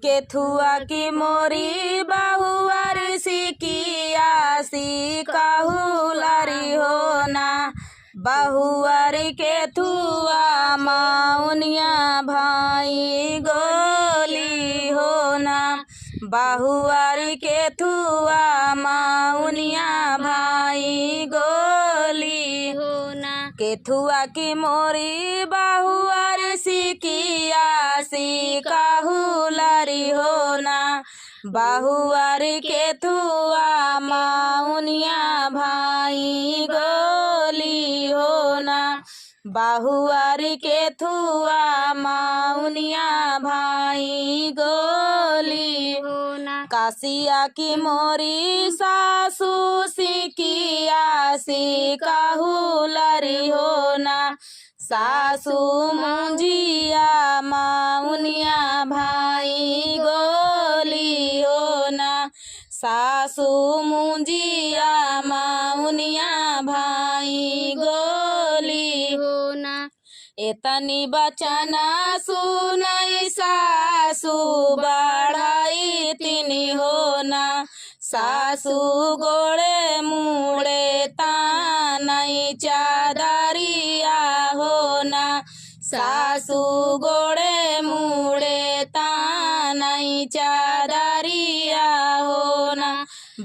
केथुआ की मोरी बहुआर सिकिया सिकाहू लारी होना बहुआर केथुआ माउनिया भाई गोली होना बहुआर केथुआ माउनिया भाई गोली होना केथुआ की मोरी बहुआर सिकिया सिकाहू लारी होना बहुआर केथुआ माउनिया भाई गोली होना बहुआर केथुआ माउनिया भाई गोली होना कासिया की मोरी सासू सिकिया सिकाहू लारी होना सासू मुंजिया माउनिया भाई गोली होना सासू मुंजिया माउनिया भाई गोली होना एतनी बचना सुनई सासू बढ़ाई तिनी होना सासू गोड़े मुड़े तानई चादरिया होना सासू गोड़े मुड़े तानई चादरिया होना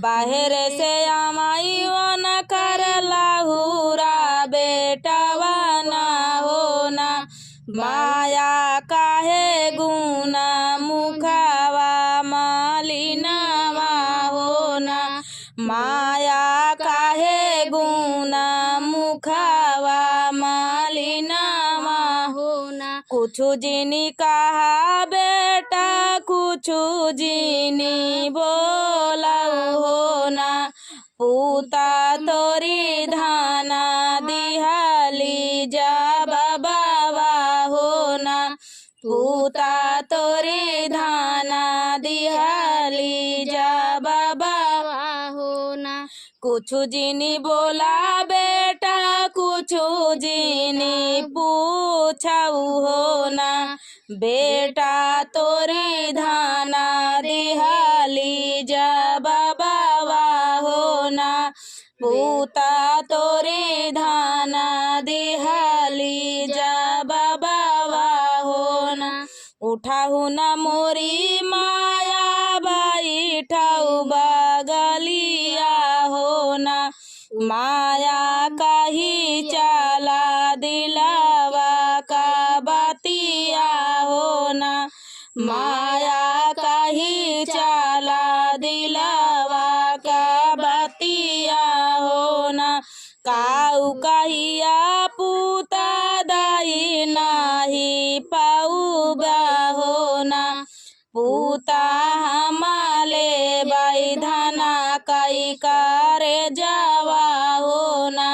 बाहर से आमाई वन कर लाहुरा बेटवा ना होना माया काहे गुना मुखावा मालिनावा होना माया काहे गुना मुखावा मालिनावा होना कुछु जिनी कहा बेटा कुछु जिनी बोलाऊ होना पूता तोरी धाना दिहाली जा बाबा होना पूता तोरी धाना दिहाली जा बाबा होना कुछु जिनी बोला बेटा कुछु जिनी पूछाऊ होना बेटा तोरी धाना दिहाली जा बाबा होना पूता तोरे धाना दिहाली जा बाबा होना उठाऊ न मोरी माया बाई ठाऊ बागलिया होना माया काही चाला दिलावा का बातिया होना माया काही चाला दिलावा का बातिया होना काऊ कहिया पूता दाई नाही पाऊगा होना पूता हमाले बाई धाना कई करे जावा होना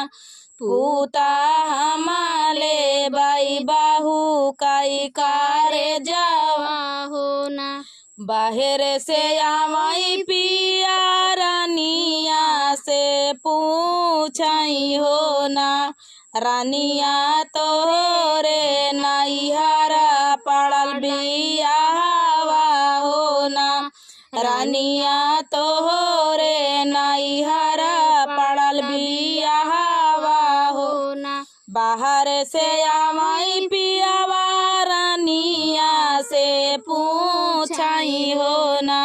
पूता हमाले बाई बाहू कई करे जावा होना बाहर से आवाई पिया रानिया से पूछाई होना रानिया तोरे नैहरा पड़ल बियाहवा होना रानिया तोरे नैहरा पड़ल बियाहवा होना बाहर से आवाई पियावा रानिया से पूछाई होना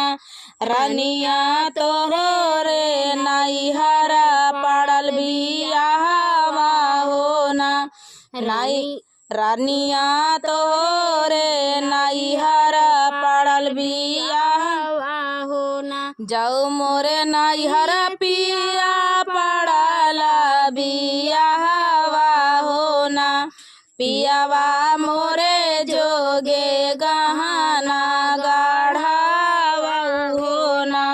रानिया तोरे नैहरा पड़ल बियाहवा होना रानिया तोरे नैहरा पड़ल बियाहवा होना जाऊ मोरे नैहरा पिया पड़ल बियाहवा होना पियावा मोरे जोगे गहना गाढ़ावा होना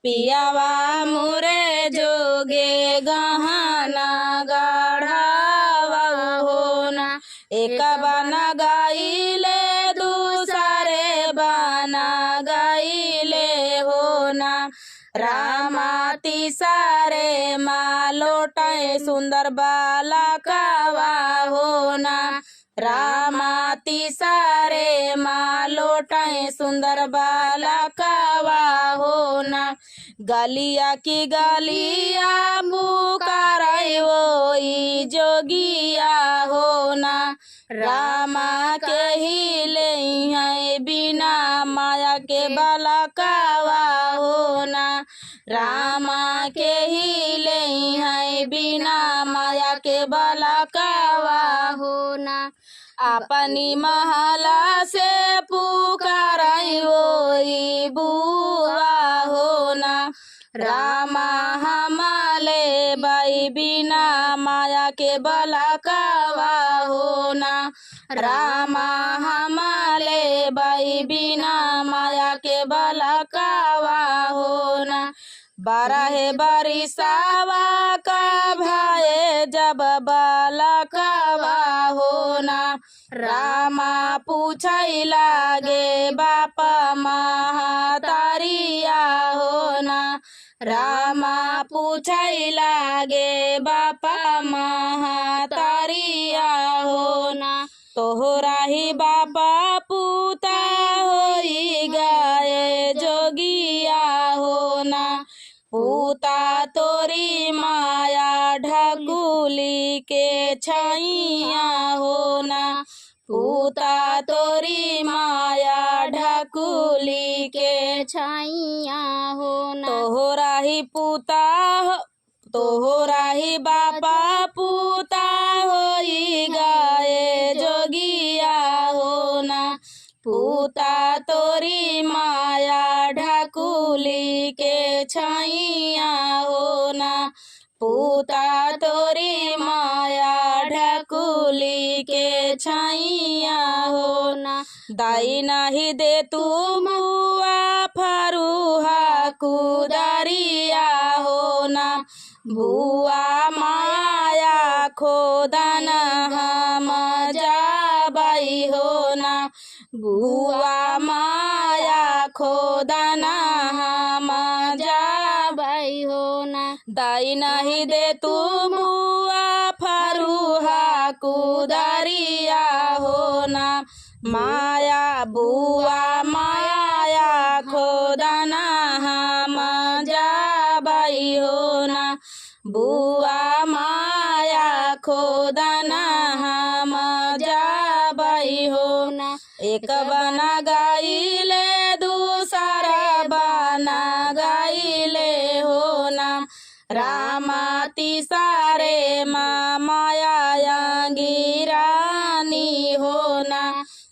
पियावा मोरे जोगे गहना गाढ़ावा होना एक बना गाइले दूसरे बना गाइले होना रामा तिसारे मालोटाए सुंदर बाला कावा होना रामा तिसारे माँ लोटाए सुंदर बालकवा हो ना। गलिया की गलिया पुकाराई वही जोगिया हो ना। रामा के ही ले है बिना माया के बालकवा हो ना। रामा के ही ले है बिना माया के बालकवा हो ना। अपनी महला से पुकाराई वही बुआ हो ना। रामा हमाले बाई बिना माया के बालकवा हो ना। रामा हमाले बाई बिना माया के बालकवा हो ना। बारह बरिसावा का भाई जब बालकवा हो ना। रामा पूछै लागे बापा महतारिया हो ना। रामा पूछै लागे बापा महतारिया हो ना। तोहरा ही बापा पूता होई गाए जोगिया हो ना। पूता तोरी माया ढकुली के छैया हो ना। पूता तोरी माया ढकुली के छैया हो ना। तोहरा ही पूता हो तोहरा ही बापा पूता होई गाए जोगिया हो ना। पूता तोरी माया ढकुली के छैया हो ना। पूता तोरी माया ढकुली के छैया हो ना। दाई नहीं दे तू मुआ फरुहा कुदारिया हो ना। बुआ माया खोदन हम जाबाई हो ना। बुआ माया खोदन हम जाबाई हो ना। दाई नहीं दे तू बुआ फरुहा कुदारिया हो ना। माया बुआ माया खोदन हम जाबाई हो ना। बुआ माया खोदन हम जाबाई हो ना। एक बना गाइले दूसरा बना गाइले हो ना। रामा तिसारे माया गिरानी हो ना।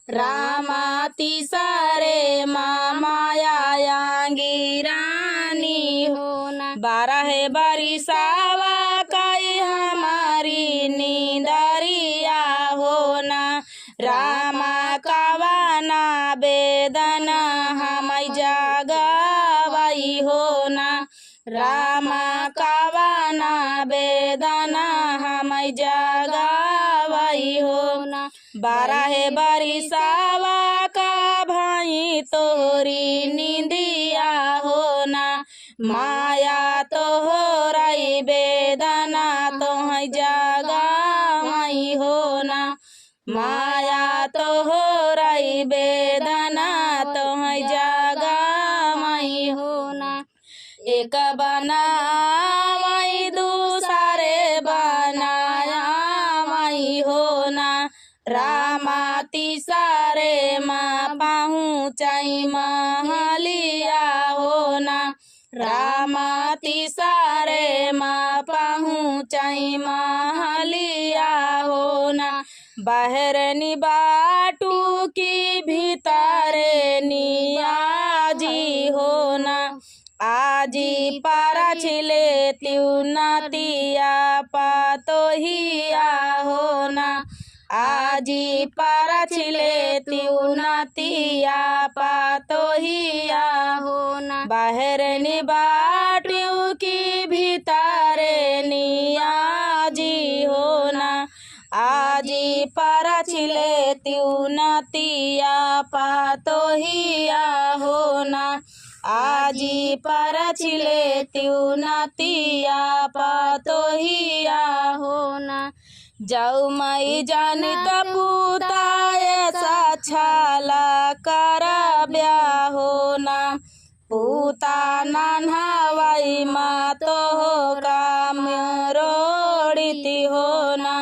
रामा तिसारे माया गिरानी हो ना। बारह बरिसावा कई हमारी नींदरिया हो ना। रामा कावाना बेदना हम जागवाई हो ना। रामा कावाना बेदना हम जागवाई हो ना। बारह बरिसावा का भाई तोरी नींदिया हो ना। माया तोहराई बेदना तोह जागवाई हो ना। माया तोहराई बेदना तोह जागवाई हो ना। एक बनावाई दूसरे बनाया माई हो ना। रामा तिसारे माँ पहुँचाई महलिया हो ना। रामा तिसारे माँ पहुँचाई महलिया हो ना। बहरनी बाटू की भीतरे नियाजी हो ना। आजी पारा छिले त्युनतिया पातोहिया हो ना। आजी पारा छिले त्युनतिया पातोहिया हो ना। बहरनी बाटू की भीतरे नियाजी हो ना। आजी पारा छिले त्युनतिया पातोहिया हो ना। आजी पारा छिले त्युनतिया पातोहिया हो ना। जाऊ माई जानित पूता ऐसा छाला कर ब्याह होना पूता नान्हावाई माँ तो काम रोड़ती होना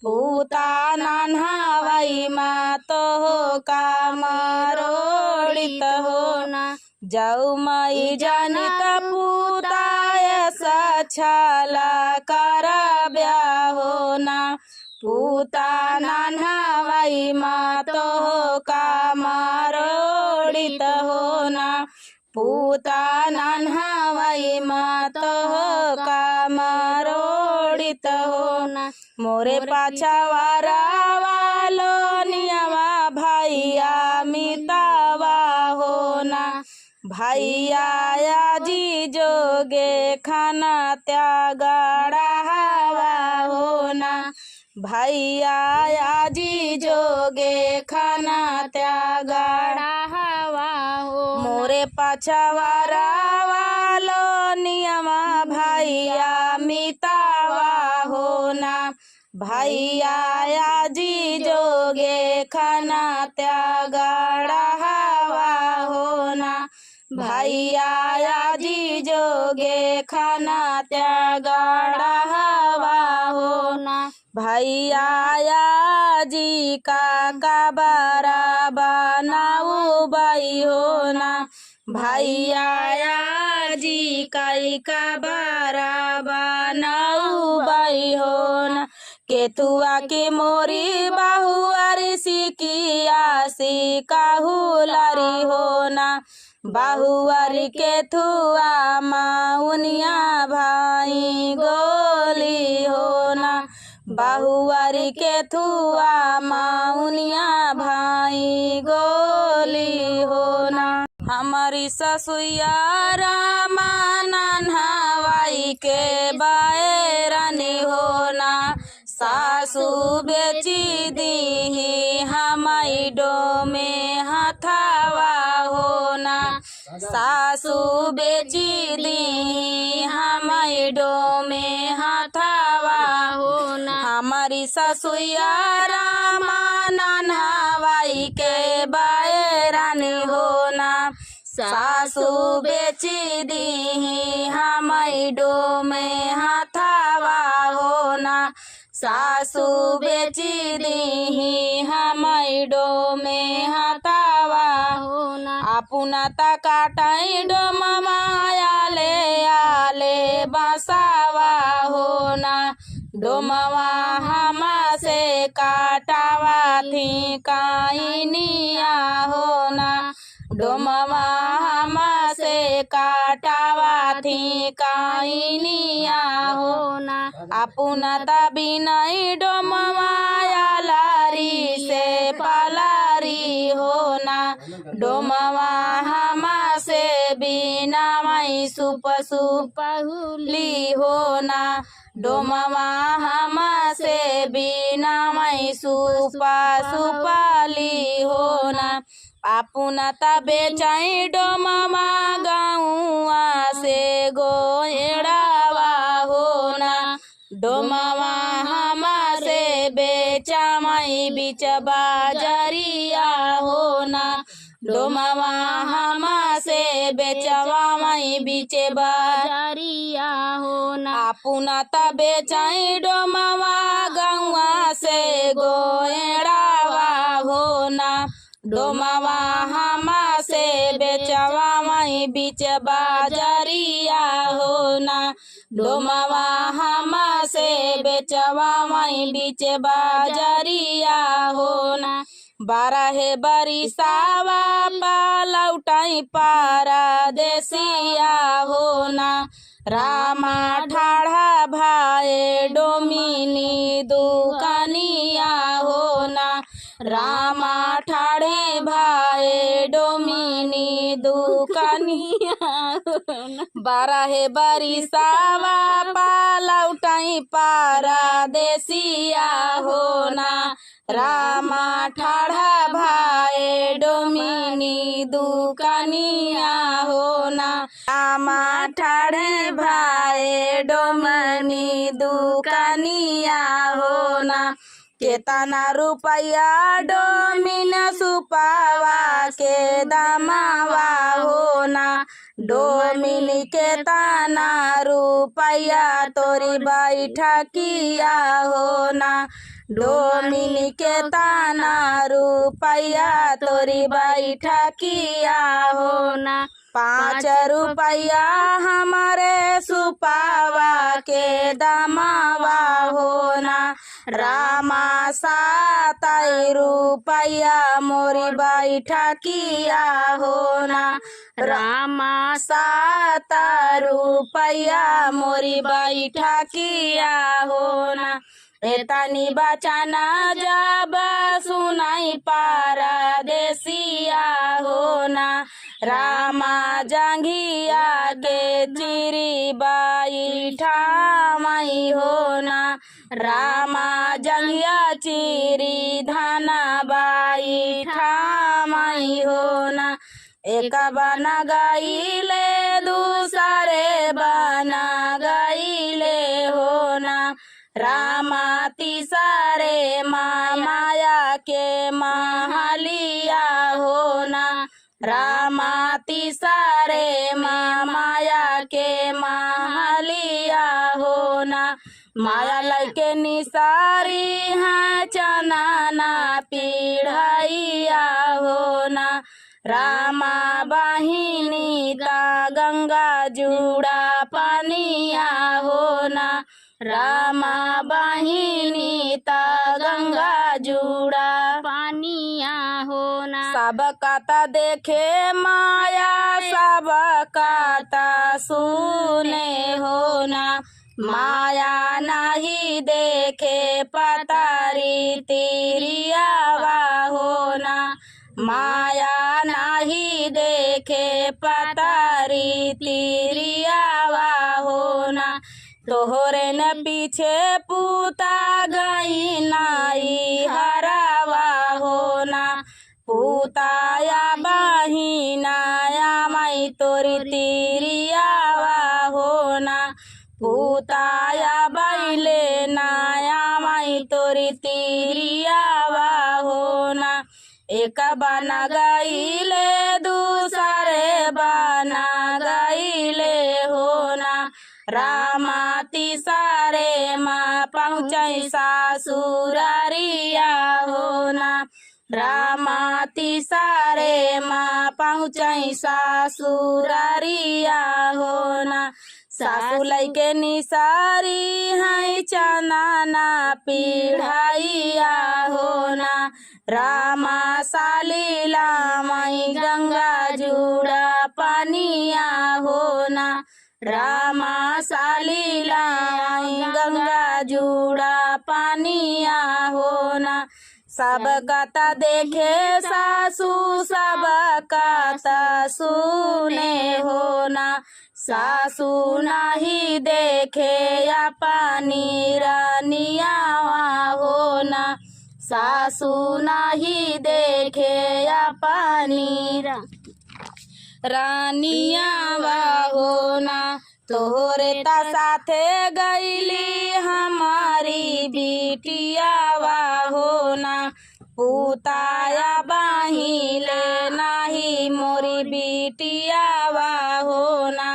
पूता नान्हावाई माँ तो काम रोड़ित होना जाऊ माई जानित पूता ऐसा छाला कर ब्याह होना पूता नान्हावाई माँ तो काम रोड़ित होना पूता नान्हावाई माँ तो काम रोड़ित होना मोरे पाछा वालो नियमा भैया मितावा होना भैया आजी जोगे खाना त्यागाड़ा हवा होना भैया आजी जोगे खाना त्यागाड़ा हवा हो मोरे पाछा वालो नियमा भैया मितावा होना भैया आजी जोगे खाना त्यागाड़ा हवा होना भैया आजी जोगे खाना त्यागाड़ा हवा होना भैया आजी का बारा बनाऊ बाई होना भैया आजी का बारा बनाऊ बाई होना केतुआ के मोरी बाहुआरी सिकिया सी काहुलारी होना बाहुआरी केतुआ माउनिया भाई गोली होना बाहुआरी केतुआ माउनिया भाई गोली होना हमारी ससुया रामा नान्हावाई के बायरानी होना सासू बेची दी हमारी डो में हथावा होना सासू बेची दी हमारी डो में हथावा होना हमारी ससुया रामा नान्हावाई के बायरानी होना सासू बेची दी हमारी डो में हथावा होना सासू बेची दी हमारी डो में हथावा होना अपना तकाटाई डो मायाले आले बसावा होना डोमवा हमा से काटावा थी काइनिया होना डोमवा हमा से काटावा थी काइनिया होना अपना तबिनई डोमवा लारी से पालारी होना डोमवा हमा से बिना मई सुपहुली होना डोमवा हमा से बिना मई सुपाली होना अपना तबे चाई डोमवा गाँवा से गोएड़ावा होना डोमवा हमा से बेचा मई बीच बाजरिया होना डोमवा हमा से बेचवा मई बीच बाजरिया होना अपना तबे चाई डोमवा गाँवा से गोएड़ावा होना डोमवा हमा से बेचवा मई बीच बाजरिया होना डोमवा हमा से बेचवा मई बीच बाजरिया होना 12 बरिसावा पालौटाई पारा देसिया होना रामा ठाढ़ा भाए डोमिनी दुकानिया होना रामा ठाड़े भाए डोमिनी दुकानिया बारह बरिसावा पाला उठाई पारा देसिया होना रामा ठाड़ा भाए डोमिनी दुकानिया होना रामा ठाड़े भाए डोमिनी दुकानिया होना केतना रुपया डोमिन सुपावा के दामावा होना डोमिन केतना रुपया तोरी बैठकिया होना डोमिन केतना रुपया तोरी बैठकिया होना 5 रुपया हमारे सुपावा के दामावा होना रामा 7 रुपया मोरी बैठकिया होना रामा 7 रुपया मोरी बैठकिया होना एतनी बचाना जब सुनाई पारा देसिया होना रामा जंघिया के चिरी बैठा मई होना रामा जंघिया चिरी धाना बैठा मई होना एक बना गईले दूसरे बना गईले होना रामा तीसरे माया के महलिया होना रामा तीसरे माया के महलिया होना माया लैके निसारी है चनाना पीढ़ैया होना रामा बहिनी ता गंगा जुड़ा पनिया होना रामा बहिनी ता गंगा जुड़ा पानिया होना सब काता देखे माया सब काता सुने होना माया नहीं देखे पतारी तिरियावा होना माया नहीं देखे पतारी तिरियावा होना तोहरे न पीछे पूता गई नाई हरावा होना पूताया बहिनाया मई तोरी तिरियावा होना पूताया बैले नाया मई तोरी तिरियावा होना एक बना गईले दूसरे बना गईले होना रामा तीसरे माँ पहुँचई सासुरारिया होना रामा तीसरे माँ पहुँचई सासुरारिया होना सासु लैके निसारी है चनाना पीढ़ैया होना रामा सालीला मई गंगा जुड़ा पनिया होना रामा सालीला मई गंगा जुड़ा पनिया होना सब कता देखे सासू सब कता सुने होना सासू नहीं देखे अपनी रानियावा होना सासू नहीं देखे अपनी रानियावा होना तोहरे ता साथे गईली हमारी बिटियावा होना पूताया बाहिले नाही मोरी बिटियावा होना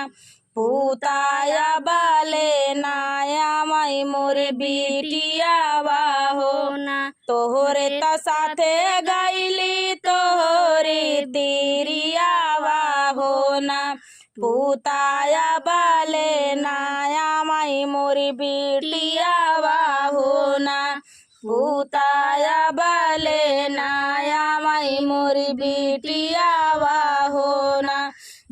पूताया बाले नाया मई मोरी बिटियावा होना तोहरे ता साथे गईली तोहरी तिरियावा होना पूताया बाले नाया मई मोरी बिटियावा होना पूताया बाले नाया मई मोरी बिटियावा होना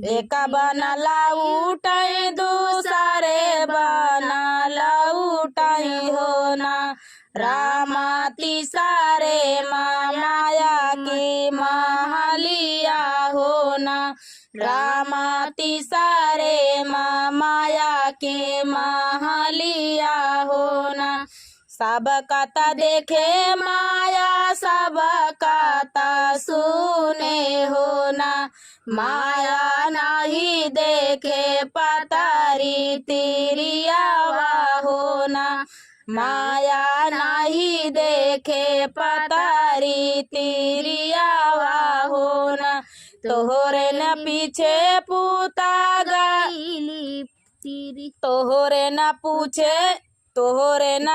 एक बनला उठाई दूसरे बनला उठाई हो ना। रामा तीसरे माया की महलिया हो ना। रामा तीसरे माया के महलिया हो ना। सब कथा देखे माया सब कथा सुने हो ना। माया नहीं देखे पतारी तिरियावा हो ना। माया नहीं देखे पतारी तिरियावा हो ना। तोहरे न पीछे पूता गईली तिरी। तोहरे न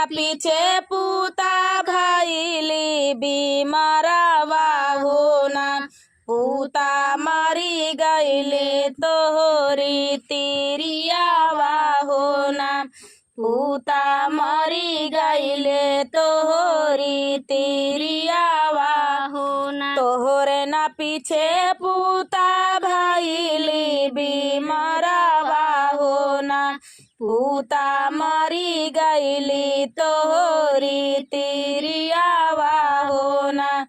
पीछे पूता भइली बीमारवा हो ना। पूता मरी गईले तोहरी तिरियावा हो ना। पूता मरी गईले तोहरी तिरियावा हो ना। तोहरे न पीछे पूता भइली बीमारवा हो ना। पूता मरी गईली तोहरी तिरियावा हो ना।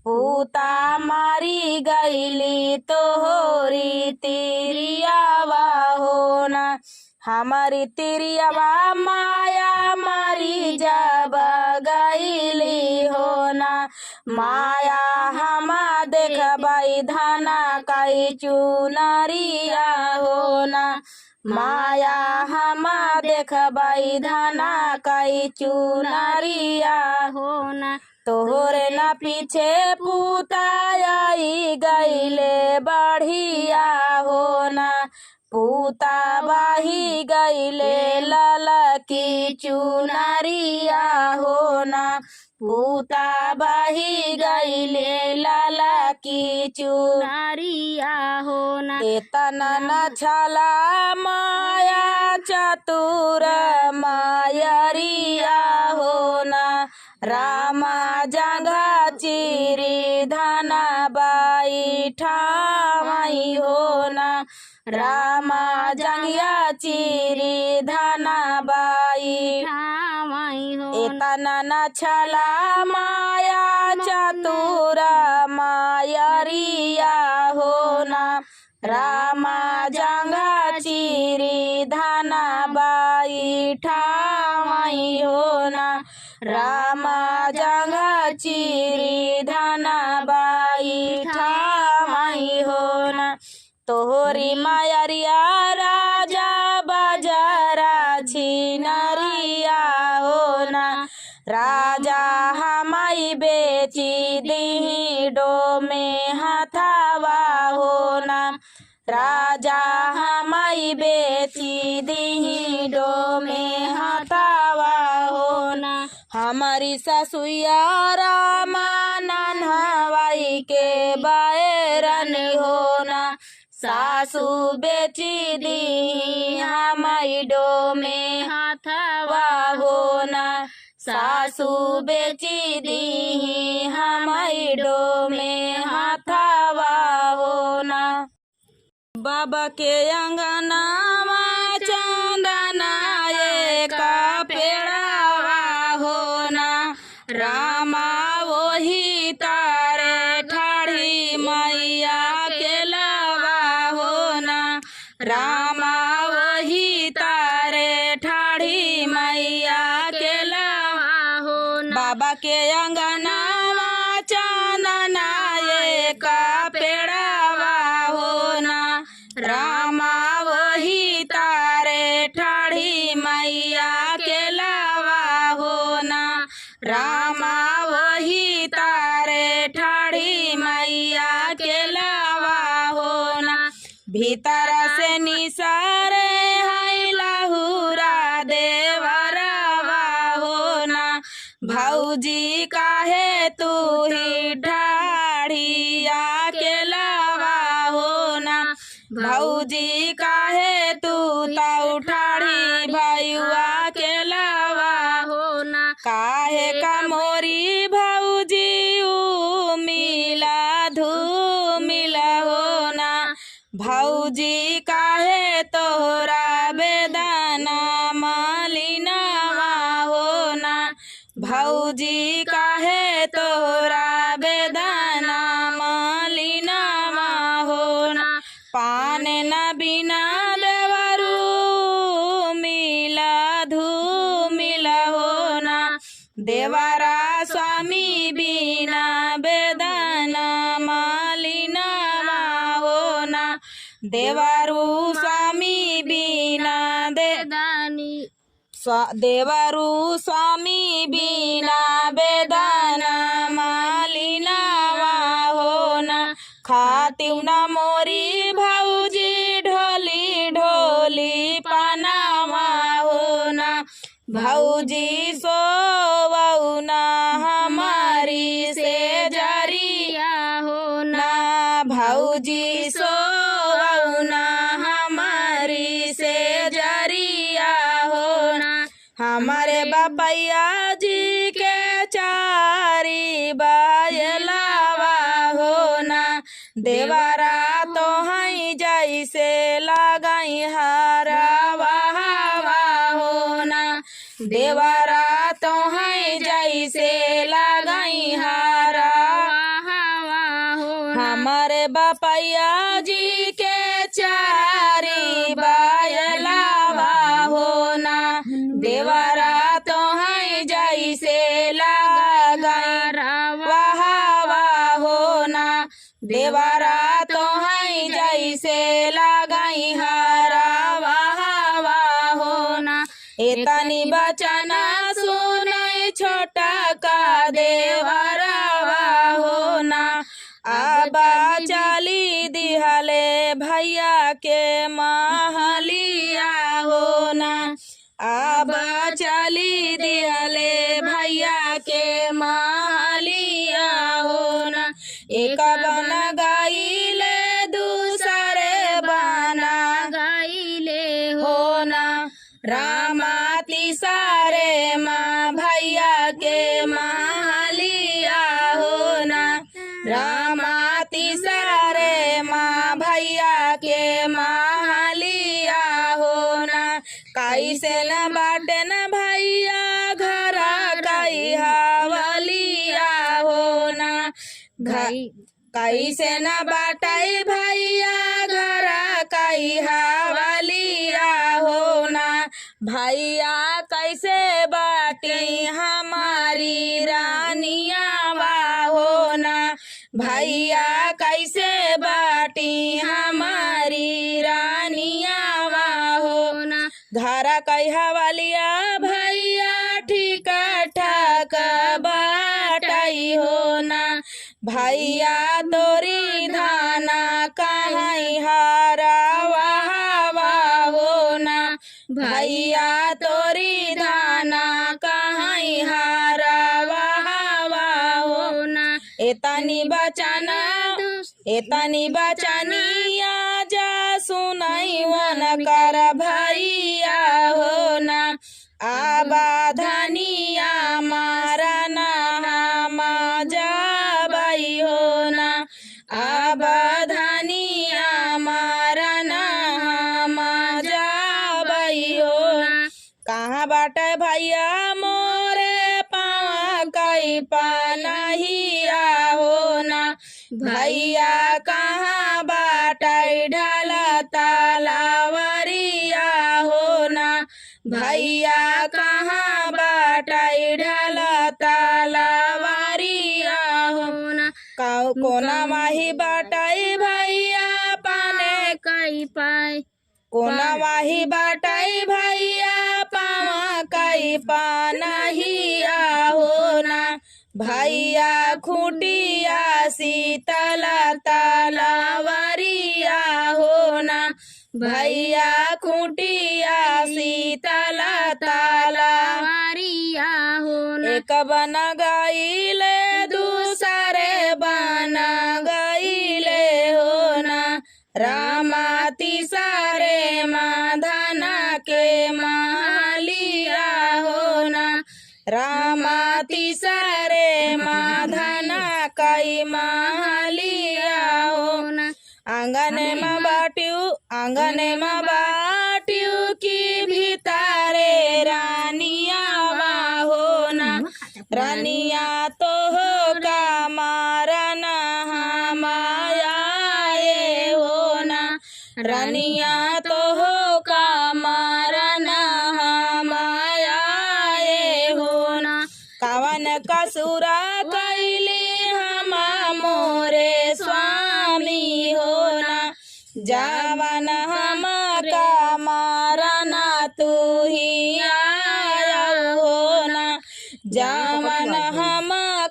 पूता मरी गईली तोहरी तिरियावा हो ना। हमारी तिरियावा माया मरी जब गईली हो ना। माया हम देखबाई धना कई चुनरिया हो ना। माया हम देखबाई धना कई चुनरिया हो ना। तोहरे न पीछे पूताई गईले बढ़िया हो ना। पूता बाही गईले ललकी चुनरिया हो ना। पूता बाही गईले ललकी चुनरिया हो ना। इतना न छला माया चतुर मायरिया हो ना। रामा जगह चिरी धना बाई ठाई हो ना। रामा जंगिया चिरी धना बाई ठाई हो। इतना न छला माया चतुर मायरिया हो ना। रामा जंगा चिरी धना बाई ठाई हो ना। रामा जंगा चिरी धना बाई ठाई हो ना। तोहरी मायरिया राजा बाजारा छिनरिया हो ना। राजा हमाई बेची दी डो में हथावा हो ना। राजा हमाई बेची दी डो में हथावा हो ना। हमारी ससुया रामा नन्हवाई के बायरन हो ना। सासू बेची दी हमाई डो में हथवा हो ना। सासू बेची दी हमाई डो में हथवा हो ना। बाबा के अंगनावा चंदना का पेड़ावा हो ना। रामा वही तारे ठाड़ी मैया के लवा हो ना। रामा वही तारे ठाड़ी मैया के लवा हो ना। बाबा के अंगनावा चंदना का पेड़ावा हो ना। रामा वही तारे ठाड़ी मैया के लवा हो ना। रामा वही तारे ठाड़ी मैया के लवा हो ना। भीतर से निसारे है लहुरा देवरवा हो ना। भौजी काहे तू ही ढाढ़िया के लवा हो ना। भौजी काहे तू ताऊ ठाड़ी भाईवा के लवा हो ना। काहे का मोरी भौजी मिला धू मिला हो ना। भौजी काहे तोहरा बेदाना मलिनवा हो ना। भौजी काहे तोहरा बेदाना मलिनवा हो ना। पान न बिना देवरू मिला धूमिला हो ना। देवरा स्वामी बिना बेदाना मलिनवा हो ना। देवरू स्वामी बिना देवरू स्वामी बिना बेदाना मलिनवा हो ना। खातिव न मोरी भौजी ढोली ढोली पानावा हो ना। भौजी सोवऊ ना हमारी से जरिया हो ना। भौजी सोवऊ ना हमारी से जरिया हो ना। हमारे बपैया जी के चारी बायलावा हो ना। देवरा तो हई जैसे लगाई हरावा हो ना। देवरा तो हई जैसे लगाई हरावा हो ना। हमारे बपैया जी के चारी बायलावा हो ना। देवरा तो हई जैसे लगाई हरावा हो ना। देवरा तो हई जैसे लगाई हरावा हो ना। एतनी बचना सुनई छोटा का देवरावा हो ना। आबा चली दिहले भैया के महलिया हो ना। आबा चली दिहले भैया के महलिया हो ना। एक बना गाइले दूसरे बना गाइले हो ना। रामा तिसारे माँ भैया के महलिया हो ना। रामा तिसारे माँ भैया के महलिया हो ना। कैसे न बाटे न भैया घरा कई हवलिया हो ना। कैसे न बाटे भैया घरा कई हवलिया हो ना। भैया कैसे बाटी हमारी रानियावा हो ना। भैया कैसे बाटी हमारी रानियावा हो ना। घरा कई हवलिया भैया ठीक ठाक बाटई हो ना। भैया तोरी धाना कहीं हरावा हो ना। भैया तोरी धाना कहीं हरावा हो ना। एतनी बचनिया जा सुनाई वन कर भैया हो ना। आबा धनिया मारा ना जाबई हो ना। आबा धनिया मारा ना जाबई हो ना। कहाँ बाटे भैया मोरे पावा कई पानहिया हो ना। भैया कहाँ बाटे ढाला तालावरिया हो ना। भैया कहाँ बाटे ढाला तालावरिया हो ना। कोना माही बाटे भैया पाने कई पाए। कोना माही बाटे भैया पावा कई पानहिया हो ना। भैया खूटिया शीतला तालावरिया हो ना। भैया खूटिया शीतला तालावरिया हो ना। एक बना गाइले दूसरे बना गाइले हो ना। रामा तिसारे माधना के महलिया हो ना। रामा तिसारे माधना कई महलिया हो ना। आंगन में बाट आंगन में बाटियों की भीतारे रानिया हो ना। रानिया तो हो का मारन हमाया हो ना। रानिया तो हो का मारन हमाया हो ना। कावन कसुरा कैली हम मोरे स्वामी हो ना। जावन हम का मारना तू ही आया हो ना। जावन हम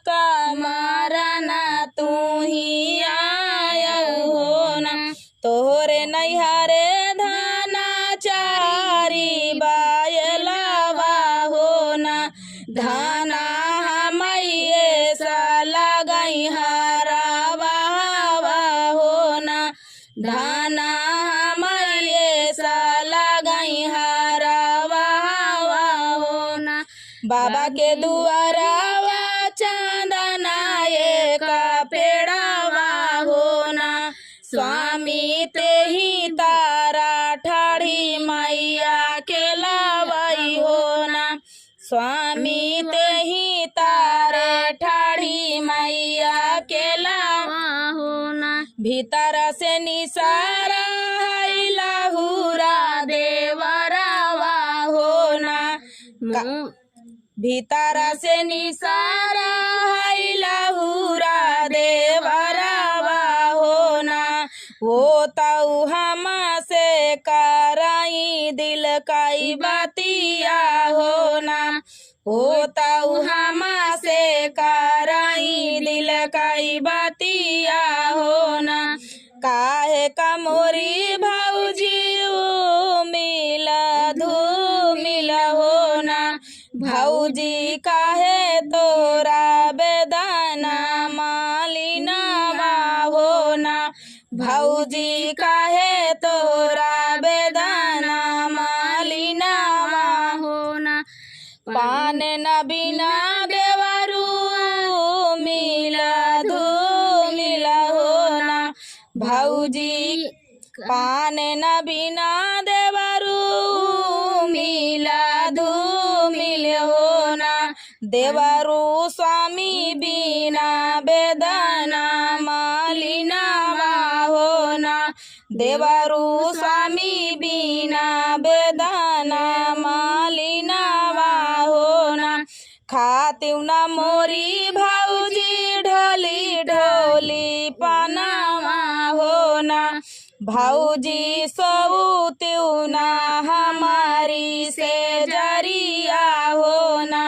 का मारना तू ही आया हो ना। तोहरे नैहरे धाना चारी बायलवा हो ना। धाना हमये सा लगई हरावा हो ना। धाना हमये सा लगई हरावा हो ना। बाबा के दुआरावा चांदना एक पेड़ावा हो ना। स्वामी ते ही तारा ठाड़ी मैया के लावाई हो ना। स्वामी ते ही तारे ठाड़ी मैया के लावा हो ना। भीतर से निसारा है लाहुरा देवरावा हो ना। भीतर से निसारा है लाहुरा देवरावा हो ना। वो ताऊ हम से कराई दिल काई बातिया हो ना। वो ताऊ हम से कराई दिल काई बातिया हो ना। काहे का मोरी भाऊजी मिल धूमिल हो ना। भाऊजी काहे तोरा बेदाना मालिनावा हो ना। भाऊजी काहे तोरा बेदाना मालिनावा हो ना। पान न बिना देवरू मिल धूमिल हो ना। भाऊजी पान न बिना देवरू मिल धूमिल हो ना। देवरू स्वामी बिना बेदना मालिनावा हो ना। देवरू स्वामी बिना बेदना मालिनावा हो ना। खातिव न मोरी भाऊजी ढोली ढोली पनावा हो ना। भाऊजी सऊतिव ना हमारी से जरिया हो ना।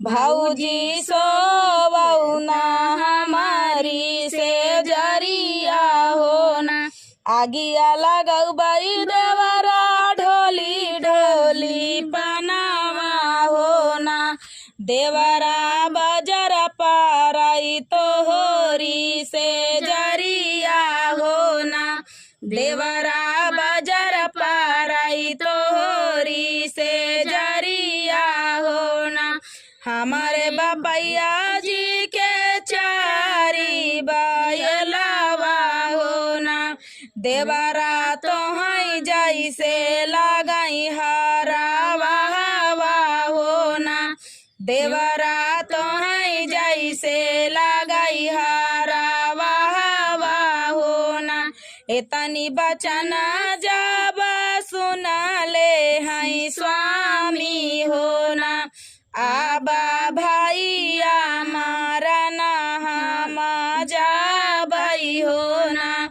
भाऊजी सोवऊ ना हमारी से जरिया हो ना। आगिया लगऊ बई देवरा ढोली ढोली पनावा हो ना। देवरा बजर पाराई तोहरी से जरिया हो ना। देवरा बजर पाराई तोहरी से जरिया हो ना। हमारे बपैया जी के चारी बायलावा हो ना। देवरा तो है जैसे लगाई हरावा हो ना। देवरा तो है जैसे लगाई हरावा हो ना। एतनी बचना जब सुना ले हैं स्वामी हो ना। आबा भैया मारा ना हम जाबई हो ना।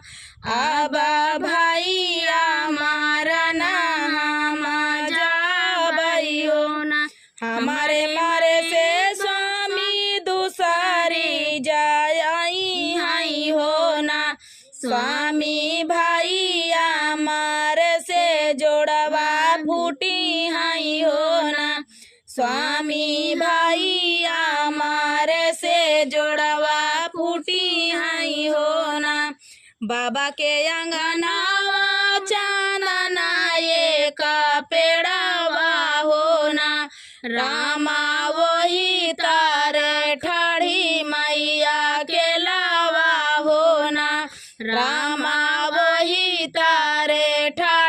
आबा भैया मारा ना हम जाबई हो ना। हमारे मारे से स्वामी दूसरी जाई हैं हो ना। स्वामी भैया मारे से जोड़वा फूटी हैं हो ना। स्वामी भैया मारे से जोड़वा फूटी हैं हो ना। बाबा के अंगनावा चांदना एक पेड़ावा हो ना। रामा वही तारे ठाड़ी मैया के लावा हो ना। रामा वही तारे रे ठा